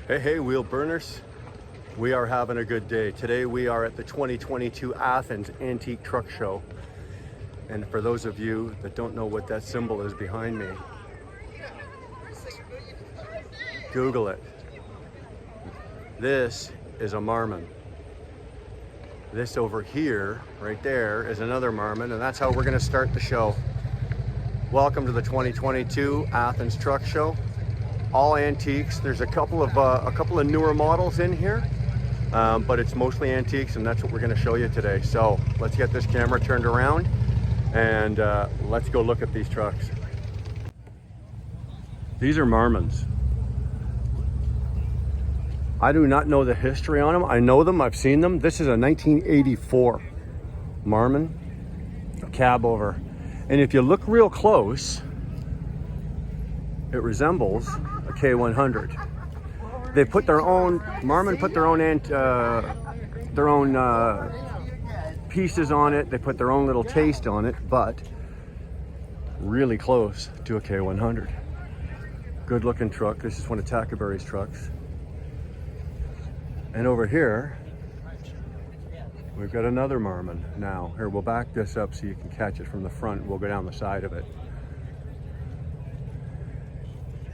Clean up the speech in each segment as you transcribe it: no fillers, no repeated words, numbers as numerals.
Hey, wheel burners. We are having a good day. Today we are at the 2022 Athens Antique Truck Show. And for those of you that don't know what that symbol is behind me, Google it. This is a Marmon. This over here, right there, is another Marmon, and that's how we're gonna start the show. Welcome to the 2022 Athens Truck Show. All antiques. There's a couple of newer models in here, but it's mostly antiques, and that's what we're going to show you today. So let's get this camera turned around and let's go look at these trucks. These are Marmons. I do not know the history on them. I know them, I've seen them. This is a 1984 Marmon, a cab over. And if you look real close, it resembles a K100. They put their own, Marmon put their own pieces on it. They put their own little taste on it, but really close to a K100. Good looking truck. This is one of Tackaberry's trucks. And over here, we've got another Marmon now. Here, we'll back this up so you can catch it from the front. We'll go down the side of it.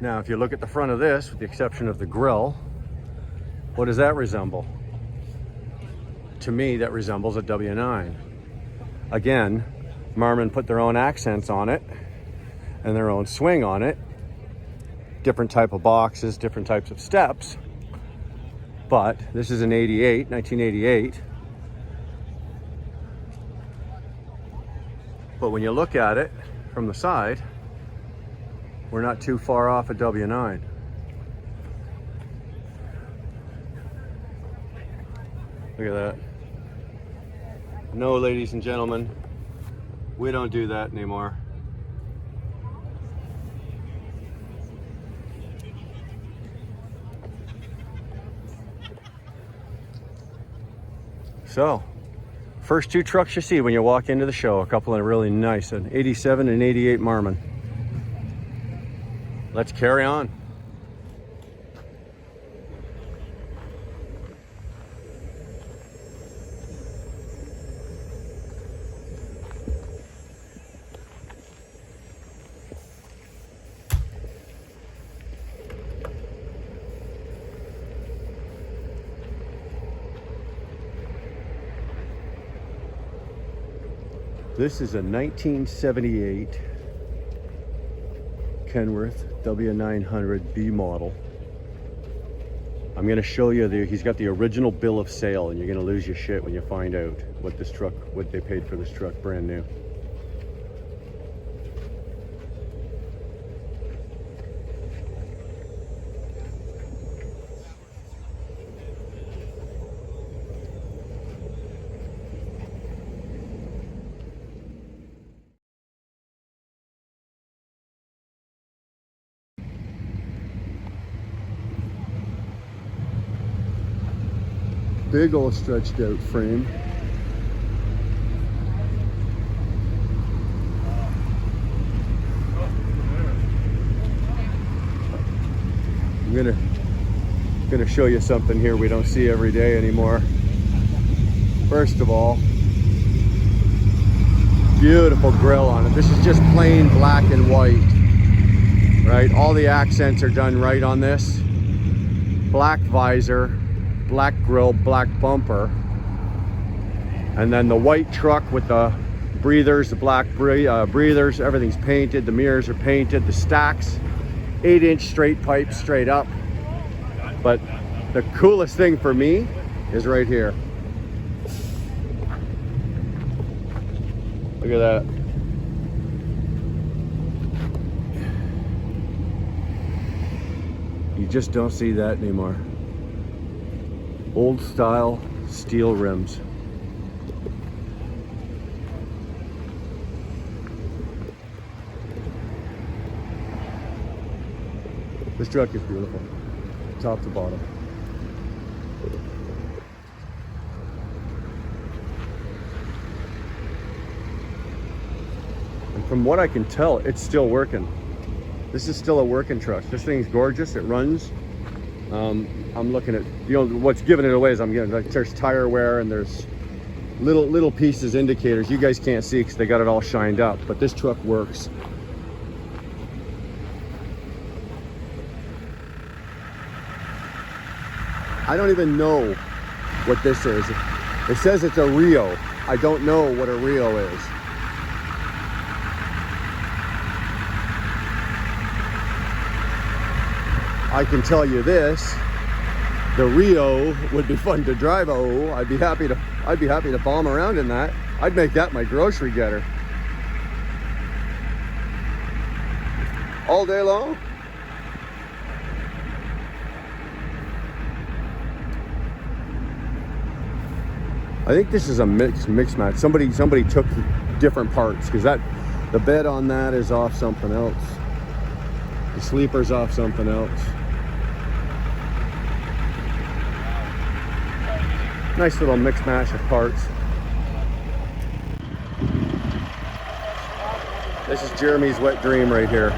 Now, if you look at the front of this, with the exception of the grille, what does that resemble? To me, that resembles a W9. Again, Marmon put their own accents on it and their own swing on it. Different type of boxes, different types of steps. But this is an 1988. But when you look at it from the side, we're not too far off a W9. Look at that. No, ladies and gentlemen, we don't do that anymore. So, first two trucks you see when you walk into the show, a couple of really nice, an 87 and 88 Marmon. Let's carry on. This is a 1978 Kenworth W900B model. I'm going to show you he's got the original bill of sale, and you're going to lose your shit when you find out what they paid for this truck brand new. Big old stretched out frame. I'm gonna show you something here we don't see every day anymore. First of all, beautiful grille on it. This is just plain black and white, right? All the accents are done right on this. Black visor, black grille, black bumper, and then the white truck with the breathers, the black breathers, everything's painted, the mirrors are painted, the stacks, 8-inch straight pipes straight up. But the coolest thing for me is right here. Look at that. You just don't see that anymore. Old style steel rims. This truck is beautiful, top to bottom. And from what I can tell, it's still working. This is still a working truck. This thing's gorgeous. It runs. I'm looking at, what's giving it away is I'm getting, like, there's tire wear and there's little pieces, indicators. You guys can't see because they got it all shined up, but this truck works. I don't even know what this is. It says it's a Reo. I don't know what a Reo is. I can tell you this, the Reo would be fun to drive. Oh, I'd be happy to bomb around in that. I'd make that my grocery getter. All day long. I think this is a mix match. Somebody took different parts, because the bed on that is off something else. The sleeper's off something else. Nice little mix match of parts. This is Jeremy's wet dream right here.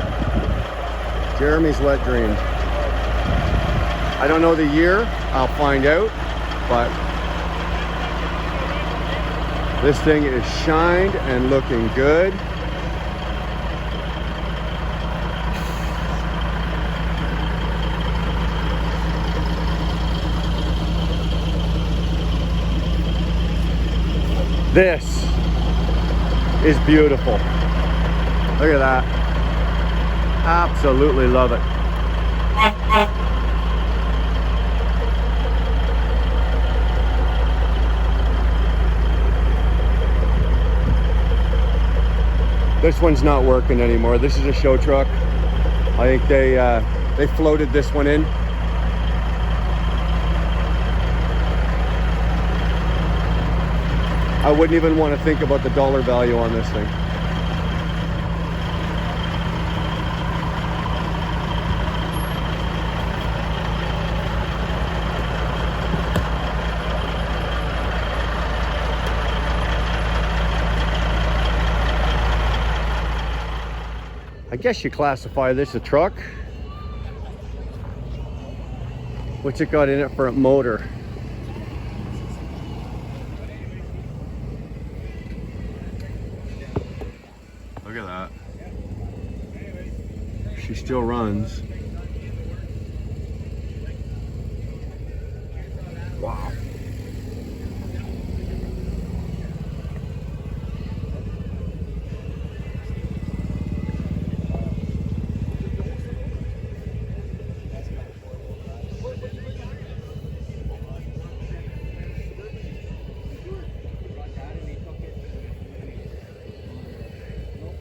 Jeremy's wet dream. I don't know the year, I'll find out, but this thing is shined and looking good. This is beautiful. Look at that. Absolutely love it. This one's not working anymore. This is a show truck. I think they floated this one in. I wouldn't even want to think about the dollar value on this thing. I guess you classify this a truck. What's it got in it for a motor? Look at that. She still runs. Wow.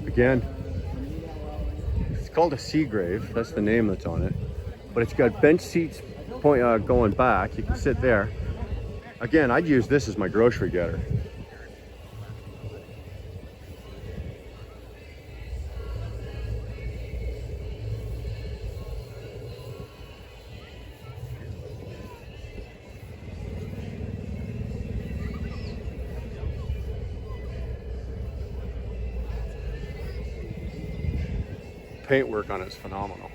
Again, it's called a Seagrave. That's the name that's on it. But it's got bench seats going back. You can sit there. Again, I'd use this as my grocery getter. Paintwork on it's phenomenal.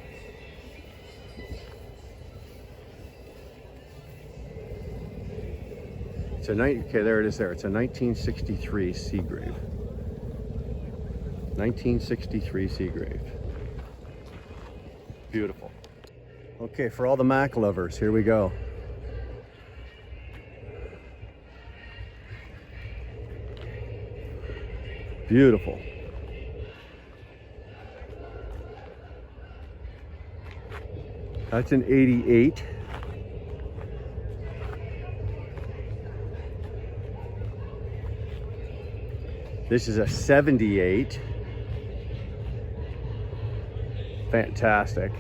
It's a okay, there it is there. It's a 1963 Seagrave. 1963 Seagrave. Beautiful. Okay, for all the Mack lovers, here we go. Beautiful. That's an 88. This is a 78. Fantastic.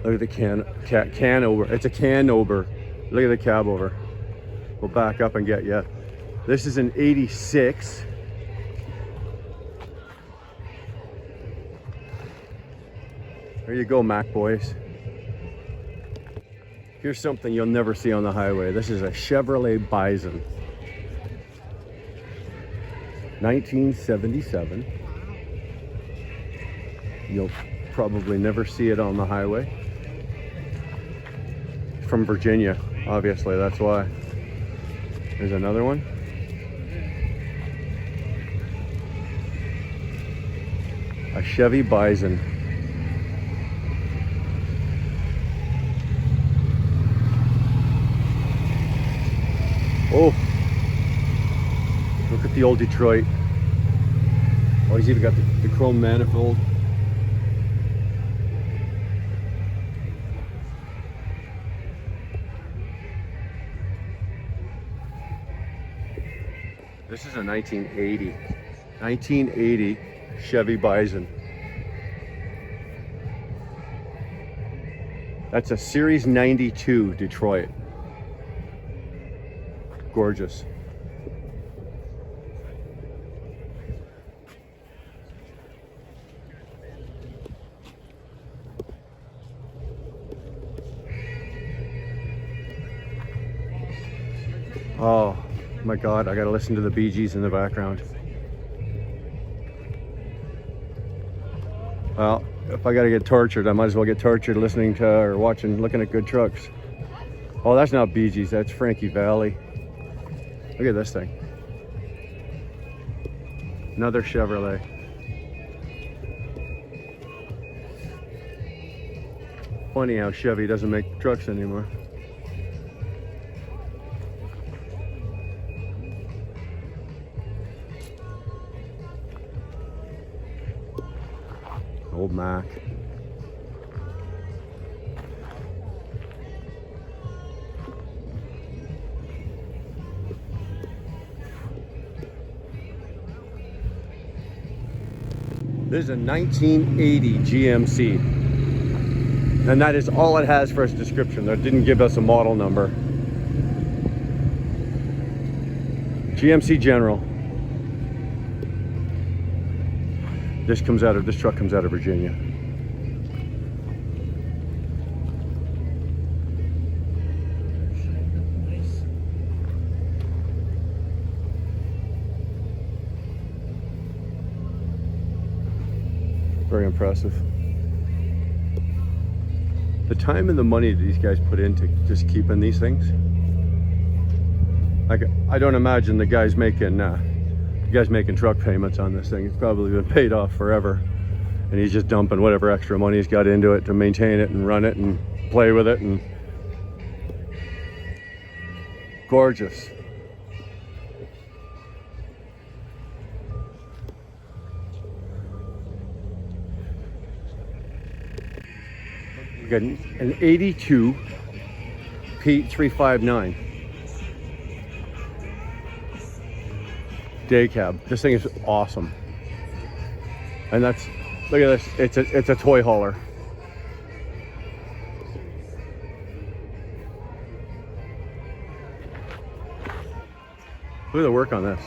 Look at the can over. It's a can over. Look at the cab over. We'll back up and get you. This is an 86. There you go, Mack boys. Here's something you'll never see on the highway. This is a Chevrolet Bison. 1977. You'll probably never see it on the highway. from Virginia, obviously, that's why. There's another one. A Chevy Bison. Oh, look at the old Detroit. Oh, he's even got the chrome manifold. This is a 1980 Chevy Bison. That's a Series 92 Detroit. Gorgeous. Oh my God, I gotta listen to the Bee Gees in the background. Well, if I gotta get tortured, I might as well get tortured listening to or watching, looking at good trucks. Oh, that's not Bee Gees, that's Frankie Valli. Look at this thing. Another Chevrolet. Funny how Chevy doesn't make trucks anymore. Old Mack. This is a 1980 GMC. And that is all it has for its description. It didn't give us a model number. GMC General. This truck comes out of Virginia. Very impressive. The time and the money that these guys put into just keeping these things. Like, I don't imagine the guy's making truck payments on this thing. It's probably been paid off forever, and he's just dumping whatever extra money he's got into it to maintain it and run it and play with it. And gorgeous. We got an 82 Pete 359 day cab. This thing is awesome. And that's, look at this, it's a toy hauler. Look at the work on this.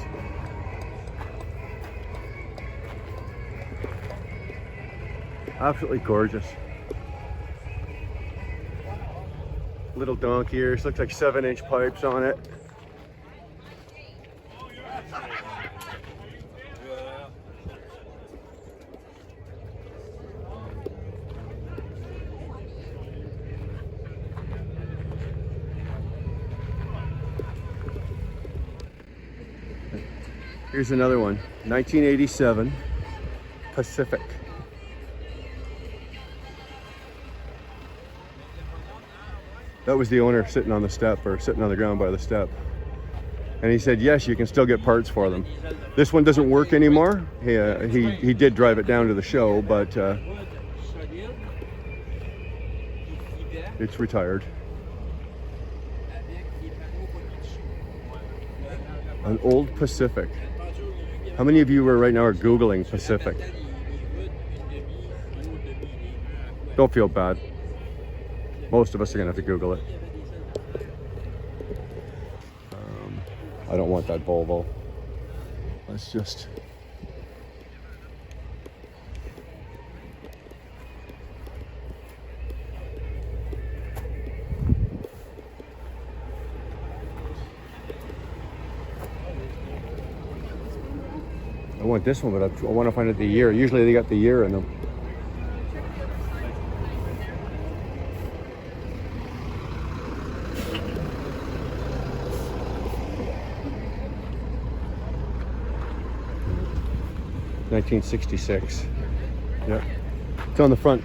Absolutely gorgeous. Little donkey ears, looks like 7-inch pipes on it. Here's another one, 1987 Pacific. That was the owner sitting on the step, or sitting on the ground by the step. And he said, yes, you can still get parts for them. This one doesn't work anymore. He did drive it down to the show, but it's retired. An old Pacific. How many of you right now are Googling Pacific? Don't feel bad. Most of us are gonna have to Google it. I don't want that Volvo. Let's just... I want this one, but I want to find out the year. Usually they got the year in them. 1966. Yeah, it's on the front.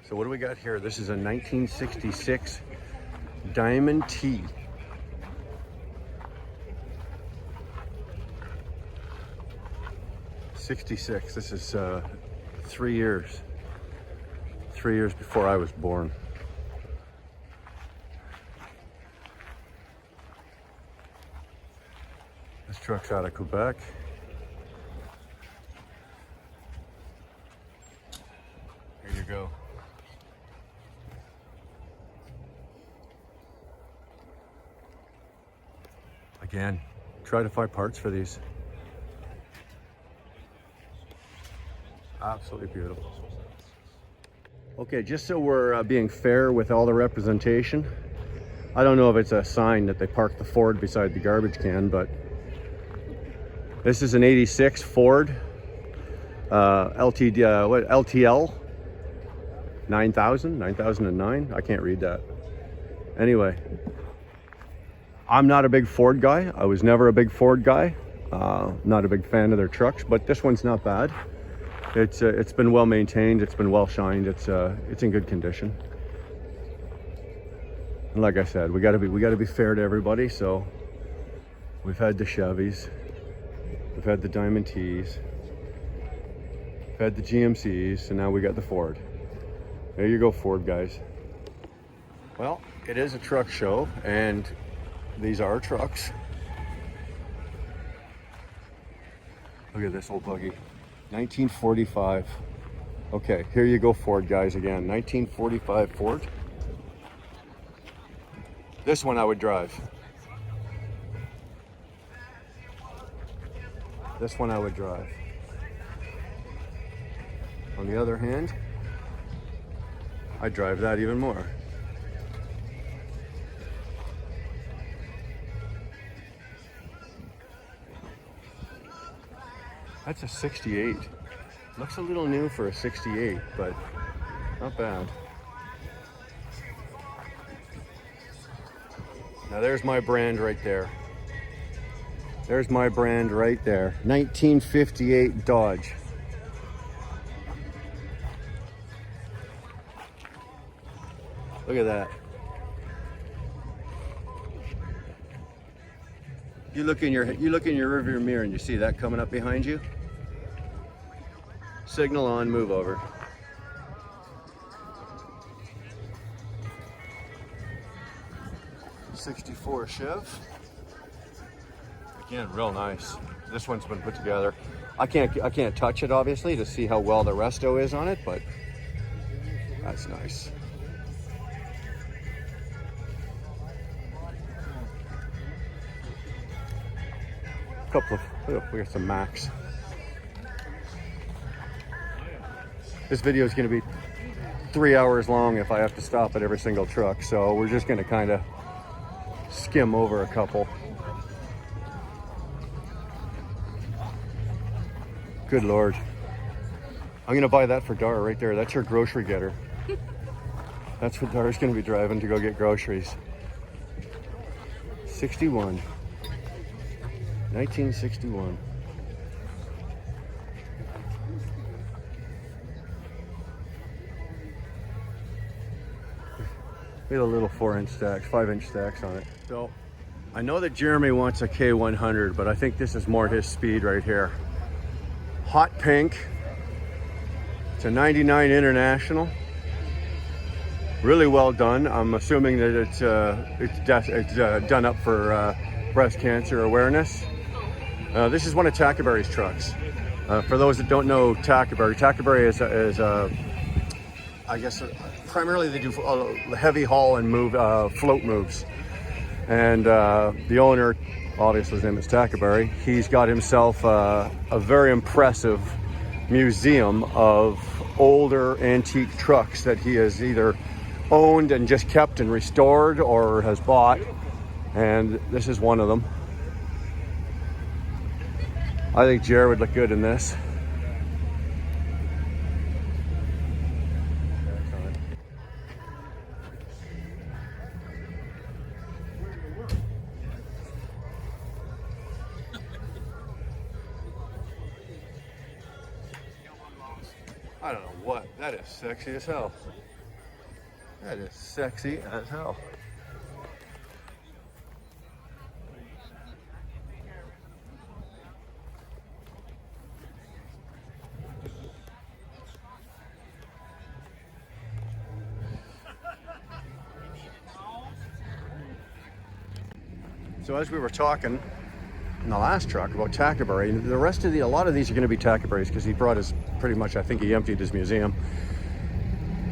So what do we got here? This is a 1966 Diamond T. '66. This is 3 years. 3 years before I was born. This truck's out of Quebec. Here you go. Again, try to find parts for these. Absolutely beautiful. Okay, just so we're being fair with all the representation, I don't know if it's a sign that they parked the Ford beside the garbage can, but this is an '86 Ford LTL 9009. I can't read that. Anyway, I'm not a big Ford guy. I was never a big Ford guy. Not a big fan of their trucks, but this one's not bad. It's been well maintained. It's been well shined. It's in good condition. And like I said, we gotta be fair to everybody. So we've had the Chevys, we've had the Diamond T's, we've had the GMCs, and now we got the Ford. There you go, Ford guys. Well, it is a truck show, and these are trucks. Look at this old buggy. 1945. Okay, here you go, Ford guys, again. 1945 Ford. This one I would drive. This one I would drive. On the other hand, I'd drive that even more. That's a 68. Looks a little new for a 68, but not bad. Now there's my brand right there. There's my brand right there. 1958 Dodge. Look at that. You look in your rearview mirror and you see that coming up behind you. Signal on, move over. '64 Chev. Again, real nice. This one's been put together. I can't touch it obviously to see how well the resto is on it, but that's nice. We got some Macks. This video is going to be 3 hours long if I have to stop at every single truck, so we're just going to kind of skim over a couple. Good Lord. I'm going to buy that for Dara right there. That's her grocery getter. That's what Dara's going to be driving to go get groceries. 61. 1961. We had a little 4-inch stacks, 5-inch stacks on it. So I know that Jeremy wants a K100, but I think this is more his speed right here. Hot pink. It's a 99 International. Really well done. I'm assuming that it's done up for breast cancer awareness. This is one of Tackaberry's trucks. For those that don't know Tackaberry is I guess primarily they do heavy haul and float moves. And the owner, obviously his name is Tackaberry, he's got himself a very impressive museum of older antique trucks that he has either owned and just kept and restored or has bought. And this is one of them. I think Jared would look good in this. I don't know what. That is sexy as hell. That is sexy as hell. So as we were talking in the last truck about Tackaberry, the rest of a lot of these are going to be Tackaberries because he brought his, pretty much, I think he emptied his museum.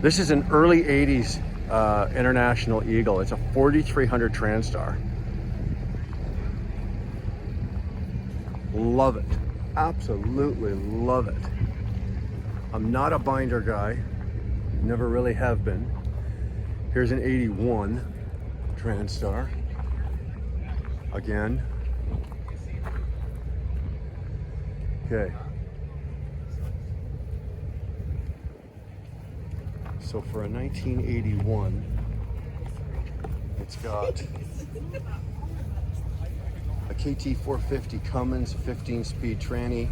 This is an early 80s International Eagle. It's a 4300 Transtar. Love it. Absolutely love it. I'm not a binder guy. Never really have been. Here's an 81 Transtar. Again. Okay. So for a 1981, it's got a KT 450 Cummins 15-speed tranny,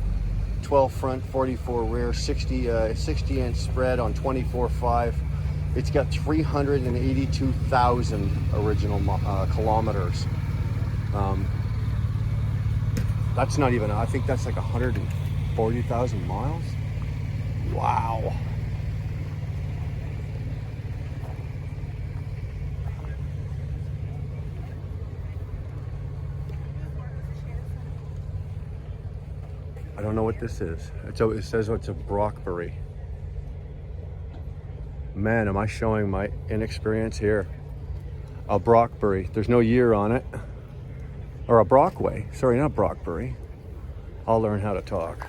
12 front, 44 rear, 60-inch spread on 24.5. It's got 382,000 original kilometers. That's not even, I think that's like 140,000 miles. Wow. I don't know what this is. It says it's a Brockberry. Man, am I showing my inexperience here. A Brockberry. There's no year on it. Or a Brockway. Sorry, not Brockberry. I'll learn how to talk.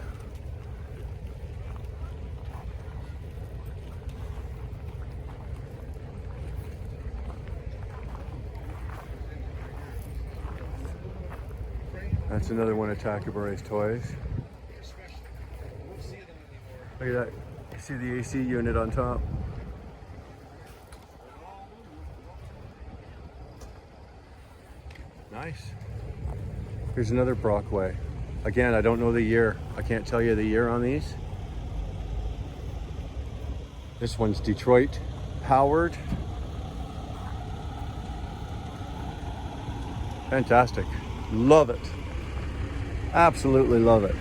That's another one of Tackaberry's toys. Look at that. You see the AC unit on top? Nice. Here's another Brockway. Again, I don't know the year. I can't tell you the year on these. This one's Detroit powered. Fantastic. Love it. Absolutely love it.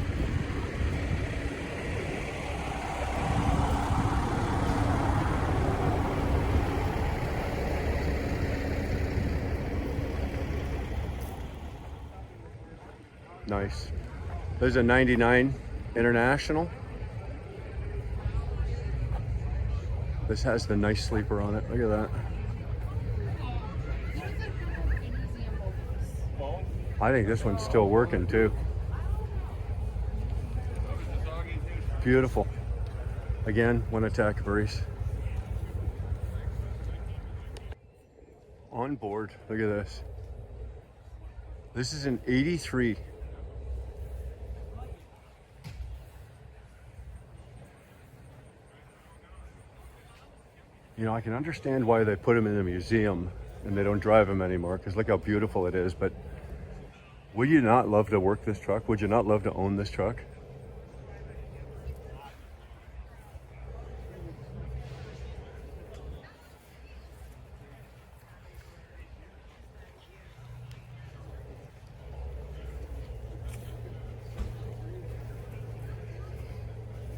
Nice. There's a 99 International. This has the nice sleeper on it. Look at that. I think this one's still working too. Beautiful. Again, one of Tackaberry's. On board, look at this. This is an 83. You know, I can understand why they put them in the museum and they don't drive them anymore, because look how beautiful it is. But would you not love to work this truck? Would you not love to own this truck?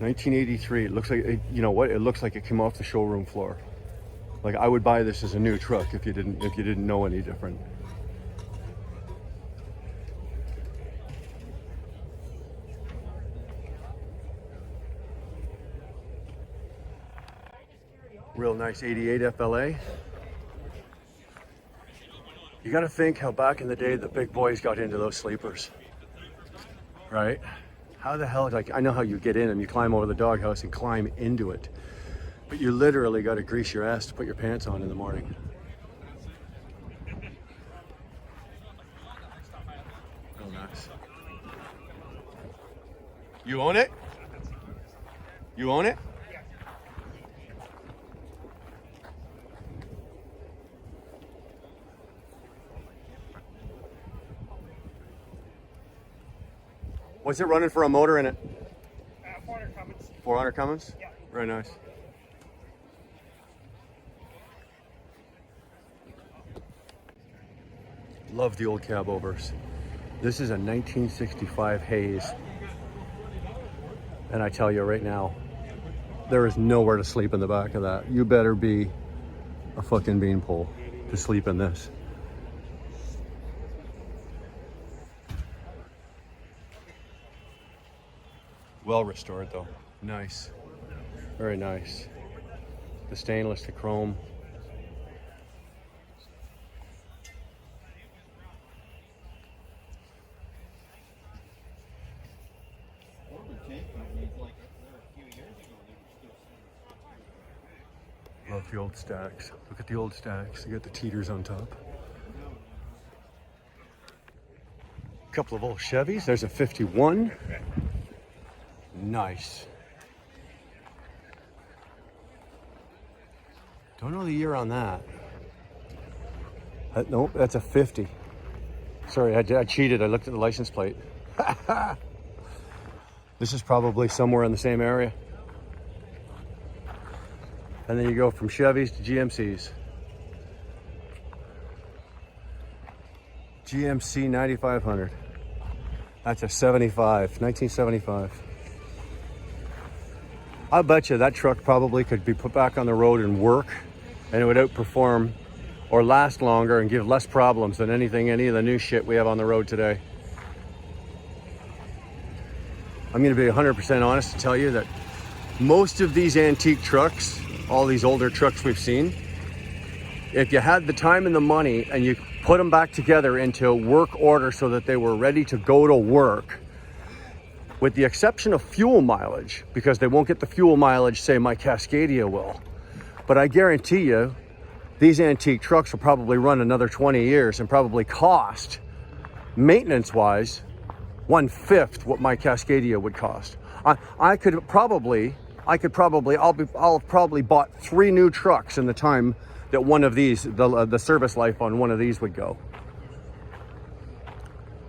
$1983. It looks like you know what? It looks like it came off the showroom floor. Like I would buy this as a new truck if you didn't know any different. Real nice 88 FLA. You got to think how back in the day the big boys got into those sleepers, right? How the hell, like I know how you get in them, you climb over the doghouse and climb into it. But you literally got to grease your ass to put your pants on in the morning. Oh, nice. You own it? You own it? What's it running for a motor in it? 400 Cummins. 400 Cummins? Yeah. Very nice. Love the old cab overs. This is a 1965 Hayes. And I tell you right now, there is nowhere to sleep in the back of that. You better be a fucking beanpole to sleep in this. Well restored though. Nice. Very nice. The stainless, the chrome. Love the old stacks. Look at the old stacks. You got the teeters on top. A couple of old Chevys. There's a 51. Nice. Don't know the year on that. Nope, that's a 50. Sorry, I cheated. I looked at the license plate. This is probably somewhere in the same area. And then you go from Chevys to GMCs. GMC 9500. That's a 75, 1975. I bet you that truck probably could be put back on the road and work, and it would outperform or last longer and give less problems than any of the new shit we have on the road today. I'm gonna be 100% honest to tell you that most of these antique trucks, all these older trucks we've seen, if you had the time and the money and you put them back together into work order so that they were ready to go to work, with the exception of fuel mileage, because they won't get the fuel mileage, say, my Cascadia will. But I guarantee you, these antique trucks will probably run another 20 years and probably cost, maintenance-wise, 1/5 what my Cascadia would cost. I'll have probably bought 3 new trucks in the time that one of these, the service life on one of these would go.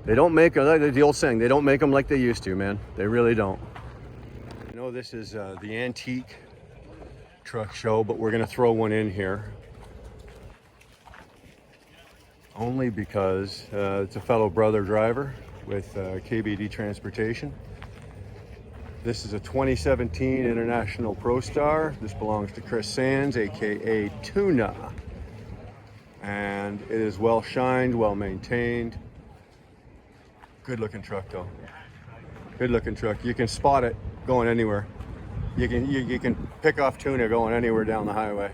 They don't make, the old saying, they don't make them like they used to, man. They really don't. I know this is the antique truck show, but we're gonna throw one in here. Only because it's a fellow brother driver with KBD Transportation. This is a 2017 International Pro Star. This belongs to Chris Sands, AKA Tuna. And it is well shined, well maintained. Good looking truck though. Good looking truck. You can spot it going anywhere. You can pick off Tuna going anywhere down the highway.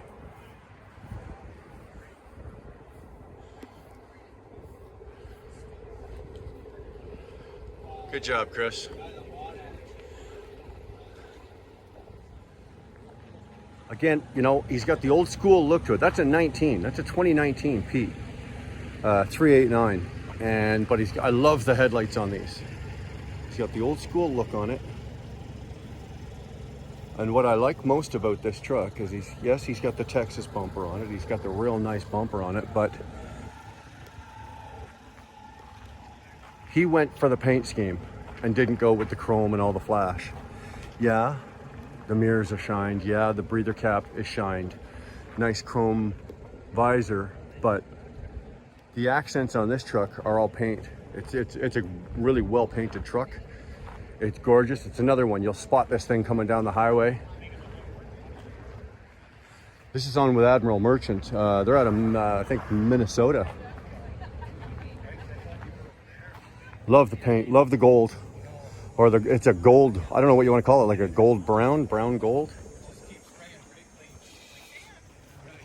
Good job, Chris. Again, you know, he's got the old school look to it. That's a 19. That's a 2019 P 389. But I love the headlights on these. He's got the old school look on it. And what I like most about this truck is he's got the Texas bumper on it. He's got the real nice bumper on it, but he went for the paint scheme and didn't go with the chrome and all the flash. Yeah, the mirrors are shined. Yeah, the breather cap is shined. Nice chrome visor, but the accents on this truck are all paint. It's a really well painted truck. It's gorgeous. It's another one. You'll spot this thing coming down the highway. This is on with Admiral Merchant. They're out of, I think, Minnesota. Love the paint. Love the gold. Or it's a gold, I don't know what you want to call it, like a gold brown gold.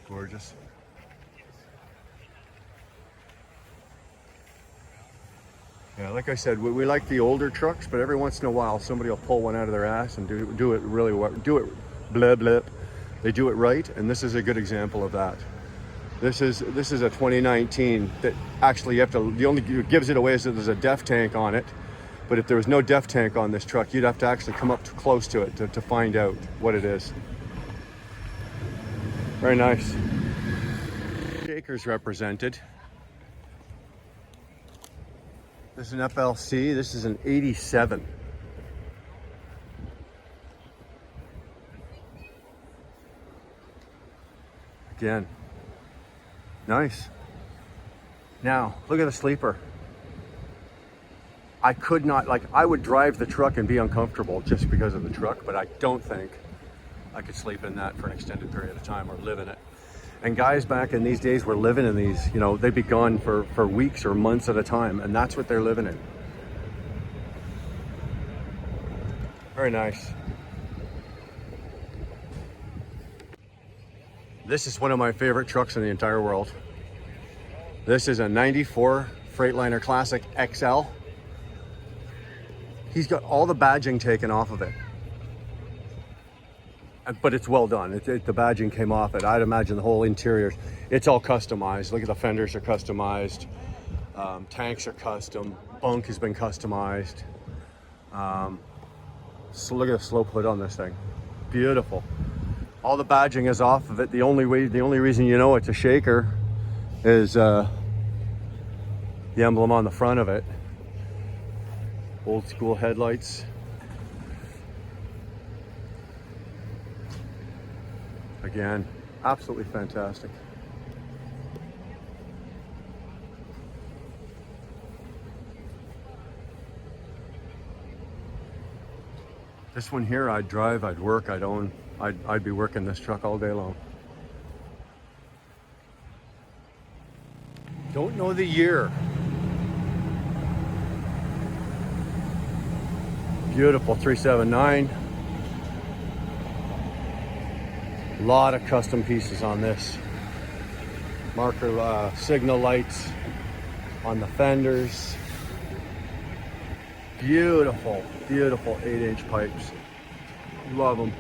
Gorgeous. Yeah, like I said, we like the older trucks, but every once in a while somebody will pull one out of their ass and do it really well, blip blip. They do it right, and this is a good example of that. This is a 2019 that actually the only gives it away is that there's a DEF tank on it. But if there was no DEF tank on this truck, you'd have to actually come up close to it to find out what it is. Very nice. Shakers represented. This is an FLC. This is an 87. Again, nice. Now, look at the sleeper. I could not, like, I would drive the truck and be uncomfortable just because of the truck, but I don't think I could sleep in that for an extended period of time or live in it. And guys back in these days were living in these, you know, they'd be gone for weeks or months at a time, and that's what they're living in. Very nice. This is one of my favorite trucks in the entire world. This is a 94 Freightliner Classic XL. He's got all the badging taken off of it. But it's well done. The badging came off it. I'd imagine the whole interior, it's all customized. Look at the fenders are customized. Tanks are custom. Bunk has been customized. So look at the slope hood on this thing. Beautiful. All the badging is off of it. The only reason you know it's a shaker is the emblem on the front of it. Old school headlights. Again, absolutely fantastic. This one here, I'd drive, I'd work, I'd own. I'd be working this truck all day long. Don't know the year. Beautiful 379. A lot of custom pieces on this. Marker signal lights on the fenders. Beautiful, beautiful 8-inch pipes. Love them.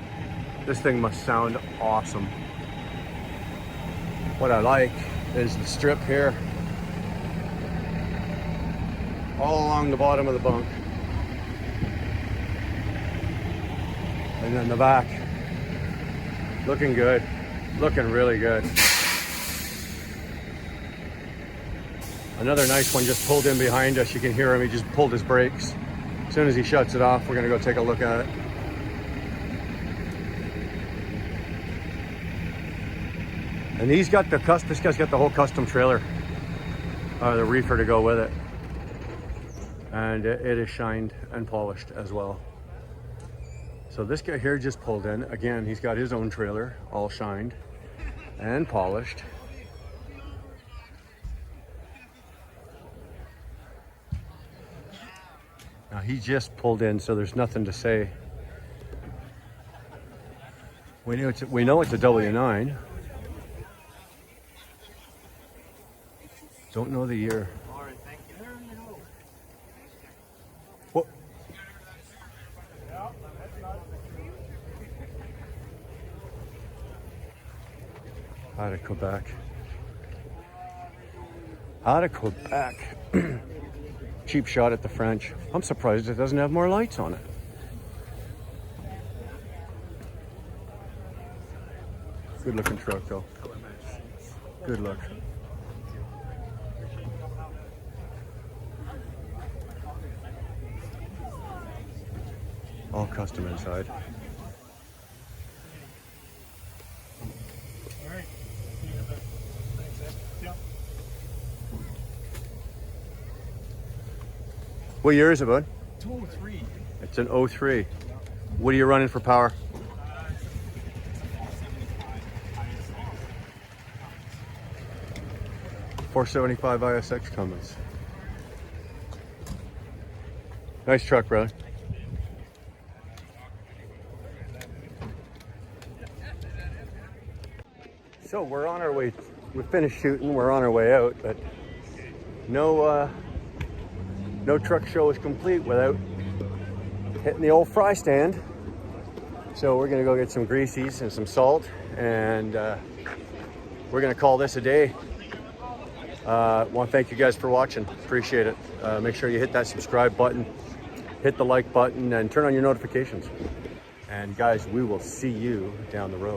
This thing must sound awesome. What I like is the strip here. All along the bottom of the bunk. And then the back, looking good, looking really good. Another nice one just pulled in behind us. You can hear him, he just pulled his brakes. As soon as he shuts it off, we're gonna go take a look at it. And this guy's got the whole custom trailer, the reefer to go with it. And it is shined and polished as well. So this guy here just pulled in. Again, he's got his own trailer, all shined and polished. Now he just pulled in, so there's nothing to say. We know it's a W9. Don't know the year. What? Out of Quebec. Out of Quebec. Cheap shot at the French. I'm surprised it doesn't have more lights on it. Good looking truck though. Good look. All custom inside. What year is it, bud? 203. It's an 03. What are you running for power? .475 ISX Cummins. Nice truck, brother. So we're on our way. We finished shooting. We're on our way out, but no truck show is complete without hitting the old fry stand. So we're gonna go get some greases and some salt, and we're gonna call this a day. Want to thank you guys for watching. Appreciate it. Make sure you hit that subscribe button, hit the like button, and turn on your notifications. And guys, we will see you down the road.